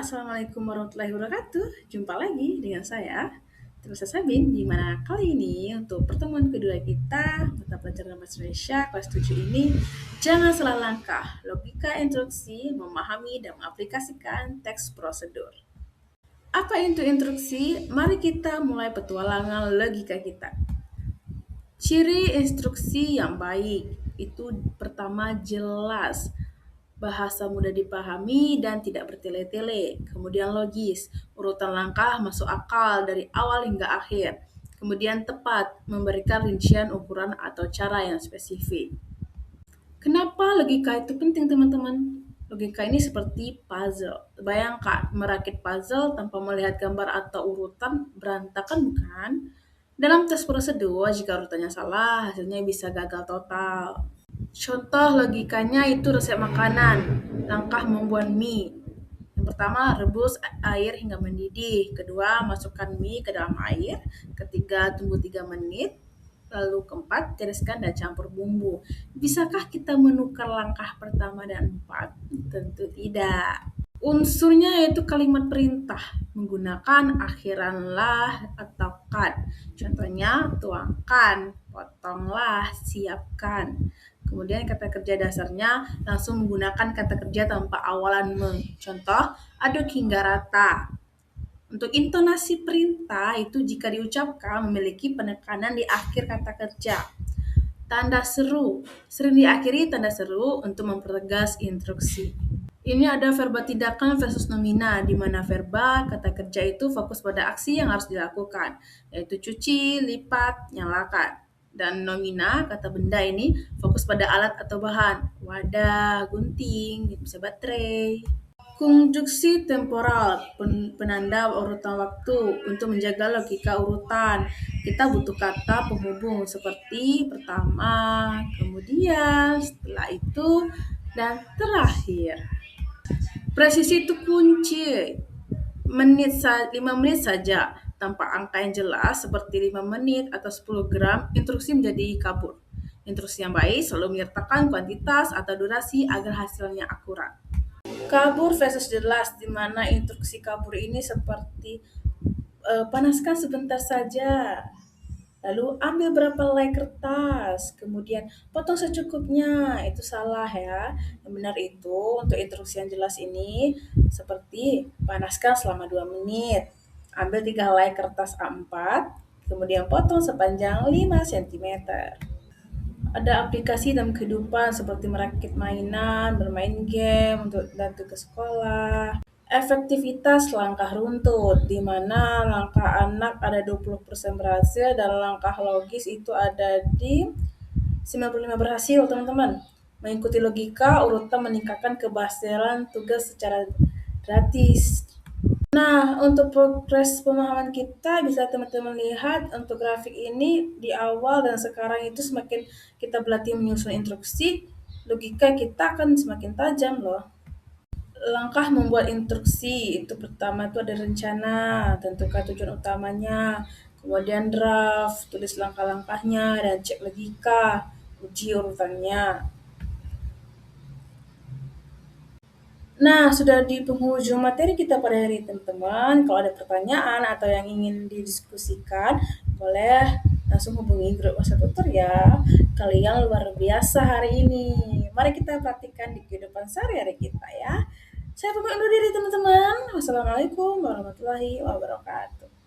Assalamualaikum warahmatullahi wabarakatuh. Jumpa lagi dengan saya, Teresa Sabin, di mana kali ini untuk pertemuan kedua kita, mata pelajaran Bahasa Indonesia kelas 7 ini, jangan salah langkah, logika instruksi, memahami dan mengaplikasikan teks prosedur. Apa itu instruksi? Mari kita mulai petualangan logika kita. Ciri instruksi yang baik itu pertama jelas, bahasa mudah dipahami dan tidak bertele-tele. Kemudian logis, urutan langkah masuk akal dari awal hingga akhir. Kemudian tepat, memberikan rincian ukuran atau cara yang spesifik. Kenapa logika itu penting, teman-teman? Logika ini seperti puzzle. Bayangkan merakit puzzle tanpa melihat gambar atau urutan berantakan, bukan? Dalam tes prosedur, jika urutannya salah, hasilnya bisa gagal total. Contoh logikanya itu resep makanan. Langkah membuat mie. Yang pertama, rebus air hingga mendidih. Kedua, masukkan mie ke dalam air. Ketiga, tunggu 3 menit. Lalu keempat, tiriskan dan campur bumbu. Bisakah kita menukar langkah pertama dan empat? Tentu tidak. Unsurnya yaitu kalimat perintah menggunakan akhiran lah atau kad. Contohnya, tuangkan, potonglah, siapkan. Kemudian kata kerja dasarnya langsung menggunakan kata kerja tanpa awalan meng. Contoh, aduk hingga rata. Untuk intonasi perintah itu jika diucapkan memiliki penekanan di akhir kata kerja. Tanda seru, sering diakhiri tanda seru untuk mempertegas instruksi. Ini ada verba tindakan versus nomina, di mana verba kata kerja itu fokus pada aksi yang harus dilakukan, yaitu cuci, lipat, nyalakan. Dan nomina, kata benda ini fokus pada alat atau bahan, wadah, gunting, bisa baterai. Konstruksi temporal, penanda urutan waktu untuk menjaga logika urutan. Kita butuh kata penghubung seperti pertama, kemudian, setelah itu, dan terakhir. Presisi itu kunci. 5 menit saja tanpa angka yang jelas seperti 5 menit atau 10 gram, instruksi menjadi kabur. Instruksi yang baik selalu menyertakan kuantitas atau durasi agar hasilnya akurat. Kabur versus jelas, di mana instruksi kabur ini seperti panaskan sebentar saja. Lalu ambil berapa helai kertas, kemudian potong secukupnya. Itu salah ya. Yang benar itu untuk instruksi yang jelas ini seperti panaskan selama 2 menit. Ambil 3 helai kertas A4, kemudian potong sepanjang 5 cm. Ada aplikasi dalam kehidupan seperti merakit mainan, bermain game, dan tugas sekolah. Efektivitas langkah runtut, di mana langkah anak ada 20% berhasil dan langkah logis itu ada di 95 berhasil, teman-teman. Mengikuti logika, urutan meningkatkan keberhasilan tugas secara gratis. Nah, untuk progres pemahaman kita bisa teman-teman lihat untuk grafik ini di awal dan sekarang itu semakin kita berlatih menyusun instruksi, logika kita akan semakin tajam loh. Langkah membuat instruksi itu pertama itu ada rencana, tentukan tujuan utamanya, kemudian draft, tulis langkah-langkahnya dan cek logika, uji urutannya. Nah, sudah di penghujung materi kita pada hari ini, teman-teman. Kalau ada pertanyaan atau yang ingin didiskusikan, boleh langsung hubungi grup WhatsApp tutor ya. Kalian luar biasa hari ini. Mari kita praktikkan di kehidupan sehari-hari kita ya. Saya pamit undur diri, teman-teman. Wassalamualaikum warahmatullahi wabarakatuh.